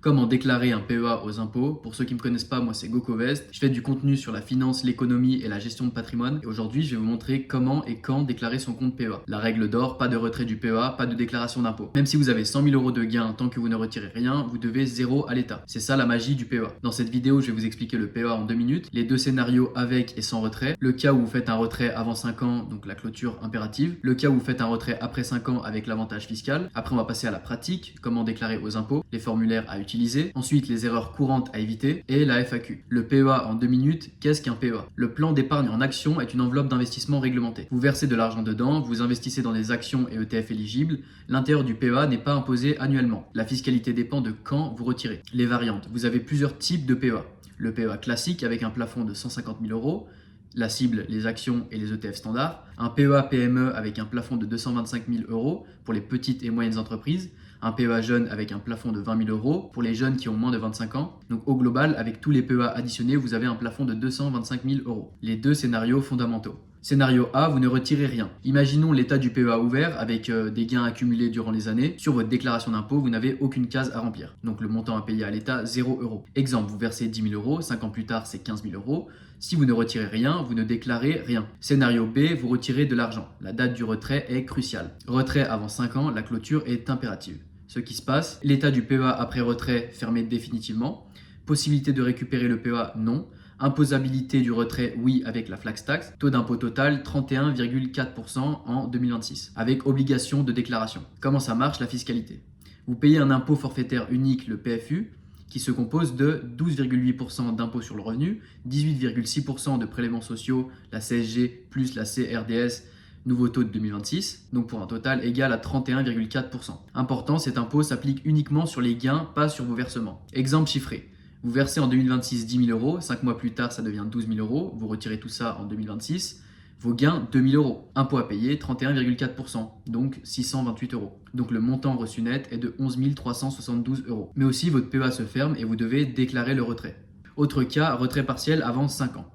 Comment déclarer un PEA aux impôts? Pour ceux qui ne me connaissent pas, moi c'est GoCoVest. Je fais du contenu sur la finance, l'économie et la gestion de patrimoine. Et aujourd'hui, je vais vous montrer comment et quand déclarer son compte PEA. La règle d'or, pas de retrait du PEA, pas de déclaration d'impôt. Même si vous avez 100 000 euros de gains, tant que vous ne retirez rien, vous devez zéro à l'État. C'est ça la magie du PEA. Dans cette vidéo, je vais vous expliquer le PEA en 2 minutes, les deux scénarios avec et sans retrait, le cas où vous faites un retrait avant 5 ans, donc la clôture impérative, le cas où vous faites un retrait après 5 ans avec l'avantage fiscal. Après, on va passer à la pratique, comment déclarer aux impôts, les formulaires à utiliser, ensuite les erreurs courantes à éviter et la FAQ. Le PEA en 2 minutes, qu'est-ce qu'un PEA? Le plan d'épargne en actions est une enveloppe d'investissement réglementée. Vous versez de l'argent dedans, vous investissez dans des actions et ETF éligibles. L'intérieur du PEA n'est pas imposé annuellement. La fiscalité dépend de quand vous retirez. Les variantes. Vous avez plusieurs types de PEA. Le PEA classique avec un plafond de 150 000 euros. La cible, les actions et les ETF standards. Un PEA PME avec un plafond de 225 000 euros pour les petites et moyennes entreprises. Un PEA jeune avec un plafond de 20 000 euros pour les jeunes qui ont moins de 25 ans. Donc au global, avec tous les PEA additionnés, vous avez un plafond de 225 000 euros. Les deux scénarios fondamentaux. Scénario A, vous ne retirez rien. Imaginons l'état du PEA ouvert avec des gains accumulés durant les années. Sur votre déclaration d'impôt, vous n'avez aucune case à remplir. Donc le montant à payer à l'État, 0 euros. Exemple, vous versez 10 000 euros, 5 ans plus tard, c'est 15 000 euros. Si vous ne retirez rien, vous ne déclarez rien. Scénario B, vous retirez de l'argent. La date du retrait est cruciale. Retrait avant 5 ans, la clôture est impérative. Ce qui se passe, l'état du PEA après retrait fermé définitivement. Possibilité de récupérer le PEA, non. Imposabilité du retrait, oui, avec la flax tax. Taux d'impôt total, 31,4% en 2026, avec obligation de déclaration. Comment ça marche, la fiscalité? Vous payez un impôt forfaitaire unique, le PFU, qui se compose de 12,8% d'impôt sur le revenu, 18,6% de prélèvements sociaux, la CSG plus la CRDS, nouveau taux de 2026, donc pour un total égal à 31,4%. Important, cet impôt s'applique uniquement sur les gains, pas sur vos versements. Exemple chiffré. Vous versez en 2026 10 000 euros, 5 mois plus tard ça devient 12 000 euros, vous retirez tout ça en 2026, vos gains 2 000 euros. Impôt à payer 31,4%, donc 628 euros. Donc le montant reçu net est de 11 372 euros. Mais aussi votre PEA se ferme et vous devez déclarer le retrait. Autre cas, retrait partiel avant 5 ans.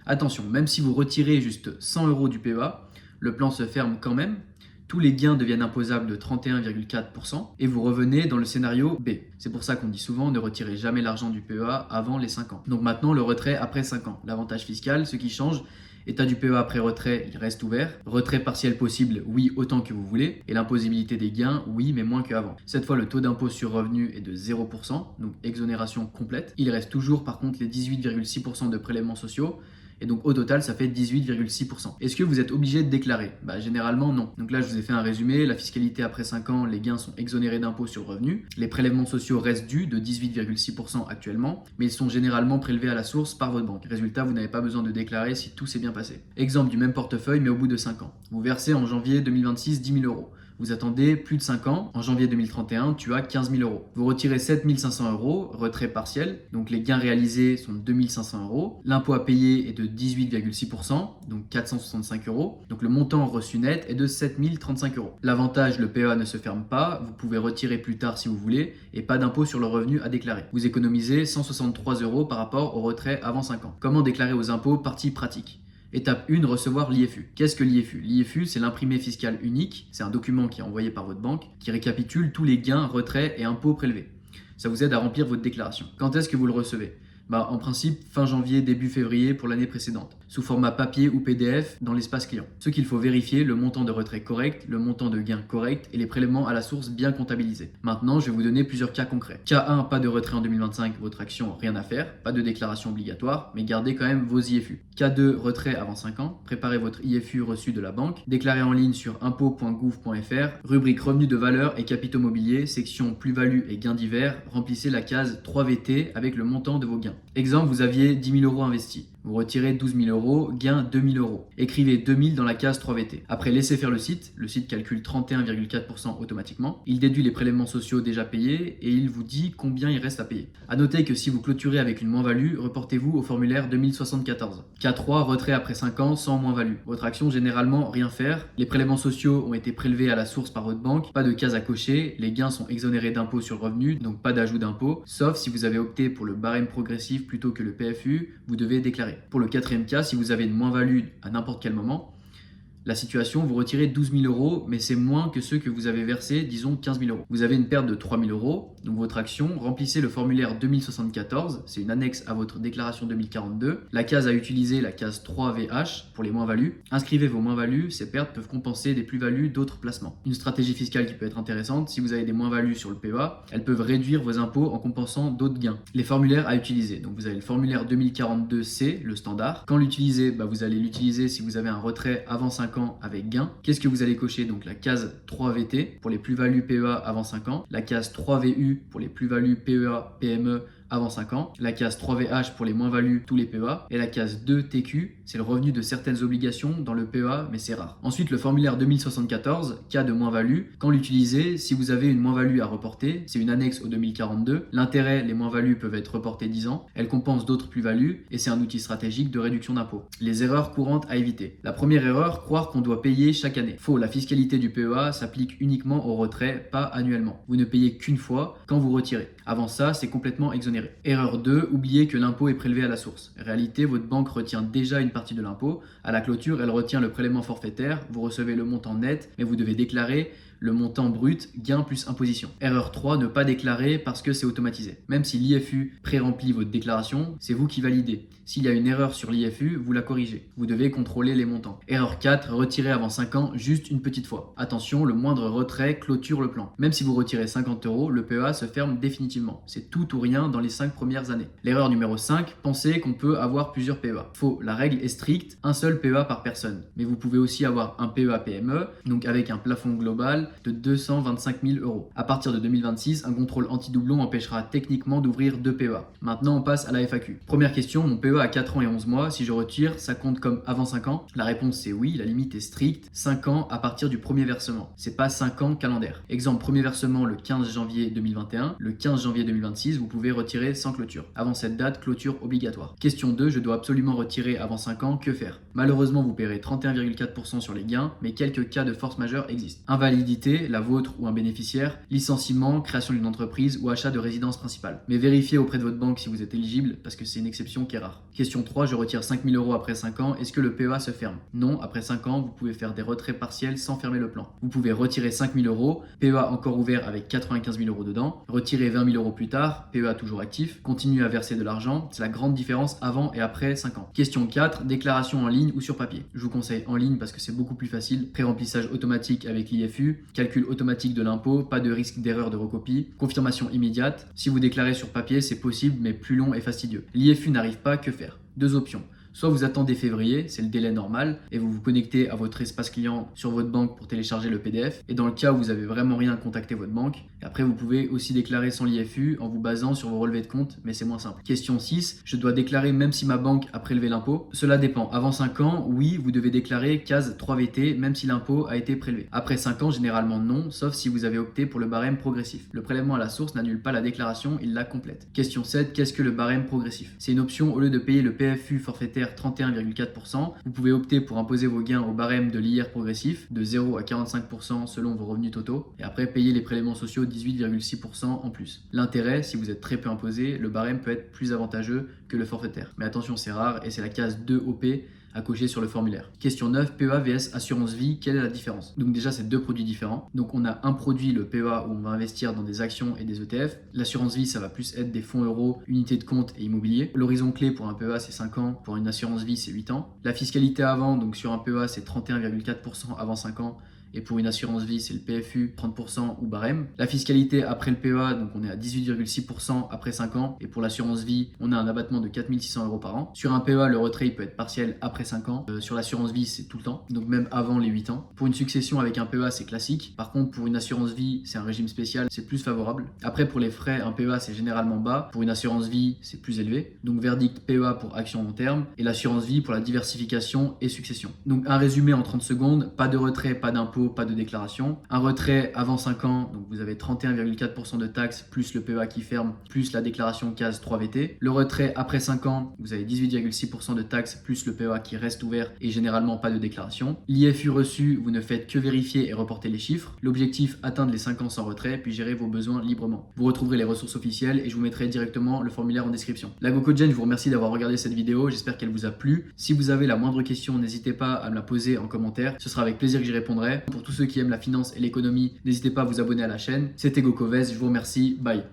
Attention, même si vous retirez juste 100 euros du PEA, le plan se ferme quand même. Tous les gains deviennent imposables de 31,4% et vous revenez dans le scénario B. C'est pour ça qu'on dit souvent ne retirez jamais l'argent du PEA avant les 5 ans. Donc maintenant le retrait après 5 ans. L'avantage fiscal, ce qui change, état du PEA après retrait, il reste ouvert. Retrait partiel possible, oui, autant que vous voulez. Et l'imposabilité des gains, oui, mais moins qu'avant. Cette fois, le taux d'impôt sur revenu est de 0%, donc exonération complète. Il reste toujours par contre les 18,6% de prélèvements sociaux. Et donc au total, ça fait 18,6%. Est-ce que vous êtes obligé de déclarer? Généralement non. Donc là, je vous ai fait un résumé. La fiscalité après 5 ans, les gains sont exonérés d'impôts sur le revenu. Les prélèvements sociaux restent dus de 18,6% actuellement, mais ils sont généralement prélevés à la source par votre banque. Résultat, vous n'avez pas besoin de déclarer si tout s'est bien passé. Exemple du même portefeuille, mais au bout de 5 ans. Vous versez en janvier 2026 10 000 euros. Vous attendez plus de 5 ans, en janvier 2031, tu as 15 000 euros. Vous retirez 7 500 euros, retrait partiel, donc les gains réalisés sont de 2 500 euros. L'impôt à payer est de 18,6%, donc 465 euros. Donc le montant reçu net est de 7 035 euros. L'avantage, le PEA ne se ferme pas, vous pouvez retirer plus tard si vous voulez, et pas d'impôt sur le revenu à déclarer. Vous économisez 163 euros par rapport au retrait avant 5 ans. Comment déclarer aux impôts? Partie pratique. Étape 1, recevoir l'IFU. Qu'est-ce que l'IFU? L'IFU, c'est l'imprimé fiscal unique. C'est un document qui est envoyé par votre banque qui récapitule tous les gains, retraits et impôts prélevés. Ça vous aide à remplir votre déclaration. Quand est-ce que vous le recevez? En principe, fin janvier, début février pour l'année précédente, sous format papier ou PDF dans l'espace client. Ce qu'il faut vérifier, le montant de retrait correct, le montant de gain correct et les prélèvements à la source bien comptabilisés. Maintenant, je vais vous donner plusieurs cas concrets. Cas 1, pas de retrait en 2025, votre action, rien à faire, pas de déclaration obligatoire, mais gardez quand même vos IFU. Cas 2, retrait avant 5 ans, préparez votre IFU reçu de la banque, déclarez en ligne sur impôts.gouv.fr, rubrique revenus de valeur et capitaux mobiliers, section plus-value et gains divers, remplissez la case 3VT avec le montant de vos gains. Exemple, vous aviez 10 000 euros investis. Vous retirez 12 000 euros, gain 2 000 euros. Écrivez 2 000 dans la case 3VT. Après, laissez faire le site calcule 31,4% automatiquement. Il déduit les prélèvements sociaux déjà payés et il vous dit combien il reste à payer. A noter que si vous clôturez avec une moins-value, reportez-vous au formulaire 2074. Cas 3, retrait après 5 ans sans moins-value. Votre action, généralement, rien faire. Les prélèvements sociaux ont été prélevés à la source par votre banque. Pas de case à cocher. Les gains sont exonérés d'impôt sur le revenu, donc pas d'ajout d'impôt. Sauf si vous avez opté pour le barème progressif plutôt que le PFU, vous devez déclarer. Pour le quatrième cas, si vous avez une moins-value à n'importe quel moment, La situation, vous retirez 12 000 euros, mais c'est moins que ceux que vous avez versés, disons 15 000 euros. Vous avez une perte de 3 000 euros, donc votre action, remplissez le formulaire 2074, c'est une annexe à votre déclaration 2042. La case à utiliser, la case 3VH pour les moins-values. Inscrivez vos moins-values, ces pertes peuvent compenser des plus-values d'autres placements. Une stratégie fiscale qui peut être intéressante, si vous avez des moins-values sur le PEA, elles peuvent réduire vos impôts en compensant d'autres gains. Les formulaires à utiliser, donc vous avez le formulaire 2042C, le standard. Quand l'utiliser, vous allez l'utiliser si vous avez un retrait avant 5 ans avec gain. Qu'est-ce que vous allez cocher? Donc la case 3VT pour les plus-values PEA avant 5 ans, la case 3VU pour les plus-values PEA, PME avant 5 ans, la case 3VH pour les moins-values, tous les PEA, et la case 2TQ, c'est le revenu de certaines obligations dans le PEA, mais c'est rare. Ensuite, le formulaire 2074, cas de moins-value. Quand l'utiliser, si vous avez une moins-value à reporter, c'est une annexe au 2042. L'intérêt, les moins-values peuvent être reportées 10 ans, elles compensent d'autres plus-values, et c'est un outil stratégique de réduction d'impôts. Les erreurs courantes à éviter. La première erreur, croire qu'on doit payer chaque année. Faux, la fiscalité du PEA s'applique uniquement au retrait, pas annuellement. Vous ne payez qu'une fois quand vous retirez. Avant ça, c'est complètement exonéré. Erreur 2, oubliez que l'impôt est prélevé à la source. En réalité, votre banque retient déjà une partie de l'impôt. À la clôture, elle retient le prélèvement forfaitaire. Vous recevez le montant net, mais vous devez déclarer le montant brut, gain plus imposition. Erreur 3, ne pas déclarer parce que c'est automatisé. Même si l'IFU pré-remplit votre déclaration, c'est vous qui validez. S'il y a une erreur sur l'IFU, vous la corrigez. Vous devez contrôler les montants. Erreur 4, retirer avant 5 ans juste une petite fois. Attention, le moindre retrait clôture le plan. Même si vous retirez 50 euros, le PEA se ferme définitivement. C'est tout ou rien dans les 5 premières années. L'erreur numéro 5, pensez qu'on peut avoir plusieurs PEA. Faux, la règle est stricte, un seul PEA par personne. Mais vous pouvez aussi avoir un PEA PME, donc avec un plafond global de 225 000 euros. À partir de 2026, un contrôle anti-doublon empêchera techniquement d'ouvrir 2 PEA. Maintenant, on passe à la FAQ. Première question, mon PEA à 4 ans et 11 mois, si je retire, ça compte comme avant 5 ans? La réponse c'est oui, la limite est stricte, 5 ans à partir du premier versement. C'est pas 5 ans calendaire. Exemple, premier versement le 15 janvier 2021, le 15 janvier 2026, vous pouvez retirer sans clôture. Avant cette date, clôture obligatoire. Question 2, je dois absolument retirer avant 5 ans, que faire? Malheureusement, vous paierez 31,4% sur les gains, mais quelques cas de force majeure existent. Invalidité, la vôtre ou un bénéficiaire, licenciement, création d'une entreprise ou achat de résidence principale. Mais vérifiez auprès de votre banque si vous êtes éligible, parce que c'est une exception qui est rare. Question 3, je retire 5 000 euros après 5 ans, est-ce que le PEA se ferme? Non, après 5 ans, vous pouvez faire des retraits partiels sans fermer le plan. Vous pouvez retirer 5 000 euros, PEA encore ouvert avec 95 000 euros dedans, retirer 20 000 euros plus tard, PEA toujours actif, continuer à verser de l'argent, c'est la grande différence avant et après 5 ans. Question 4, déclaration en ligne ou sur papier. Je vous conseille en ligne parce que c'est beaucoup plus facile, pré-remplissage automatique avec l'IFU, calcul automatique de l'impôt, pas de risque d'erreur de recopie, confirmation immédiate. Si vous déclarez sur papier, c'est possible mais plus long et fastidieux. L'IFU n'arrive pas, que faire? Deux options. Soit vous attendez février, c'est le délai normal, et vous vous connectez à votre espace client sur votre banque pour télécharger le PDF. Et dans le cas où vous n'avez vraiment rien, contactez votre banque. Et après, vous pouvez aussi déclarer sans l'IFU en vous basant sur vos relevés de compte, mais c'est moins simple. Question 6, je dois déclarer même si ma banque a prélevé l'impôt? Cela dépend. Avant 5 ans, oui, vous devez déclarer case 3VT, même si l'impôt a été prélevé. Après 5 ans, généralement non, sauf si vous avez opté pour le barème progressif. Le prélèvement à la source n'annule pas la déclaration, il la complète. Question 7, qu'est-ce que le barème progressif? C'est une option, au lieu de payer le PFU forfaitaire 31,4%, vous pouvez opter pour imposer vos gains au barème de l'IR progressif de 0 à 45% selon vos revenus totaux et après payer les prélèvements sociaux 18,6% en plus. L'intérêt, si vous êtes très peu imposé, le barème peut être plus avantageux que le forfaitaire. Mais attention, c'est rare et c'est la case 2OP à cocher sur le formulaire. Question 9, PEA vs assurance vie, quelle est la différence? Donc déjà, c'est deux produits différents. Donc on a un produit, le PEA, où on va investir dans des actions et des ETF. L'assurance vie, ça va plus être des fonds euros, unités de compte et immobilier. L'horizon clé pour un PEA, c'est 5 ans. Pour une assurance vie, c'est 8 ans. La fiscalité avant, donc sur un PEA, c'est 31,4% avant 5 ans. Et pour une assurance vie, c'est le PFU 30% ou barème. La fiscalité après le PEA, donc on est à 18,6% après 5 ans. Et pour l'assurance vie, on a un abattement de 4 600 euros par an. Sur un PEA, le retrait il peut être partiel après 5 ans. Sur l'assurance vie, c'est tout le temps, donc même avant les 8 ans. Pour une succession avec un PEA, c'est classique. Par contre, pour une assurance vie, c'est un régime spécial, c'est plus favorable. Après, pour les frais, un PEA, c'est généralement bas. Pour une assurance vie, c'est plus élevé. Donc verdict PEA pour action long terme et l'assurance vie pour la diversification et succession. Donc un résumé en 30 secondes, pas de retrait, pas d'impôt impôts, pas de déclaration. Un retrait avant 5 ans, donc vous avez 31,4% de taxes plus le PEA qui ferme, plus la déclaration case 3VT. Le retrait après 5 ans, vous avez 18,6% de taxes plus le PEA qui reste ouvert et généralement pas de déclaration. L'IFU reçu, vous ne faites que vérifier et reporter les chiffres. L'objectif, atteindre les 5 ans sans retrait, puis gérer vos besoins librement. Vous retrouverez les ressources officielles et je vous mettrai directement le formulaire en description. La GoCogen, je vous remercie d'avoir regardé cette vidéo, j'espère qu'elle vous a plu. Si vous avez la moindre question, n'hésitez pas à me la poser en commentaire, ce sera avec plaisir que j'y répondrai. Pour tous ceux qui aiment la finance et l'économie, n'hésitez pas à vous abonner à la chaîne. C'était GoCovez, je vous remercie, bye.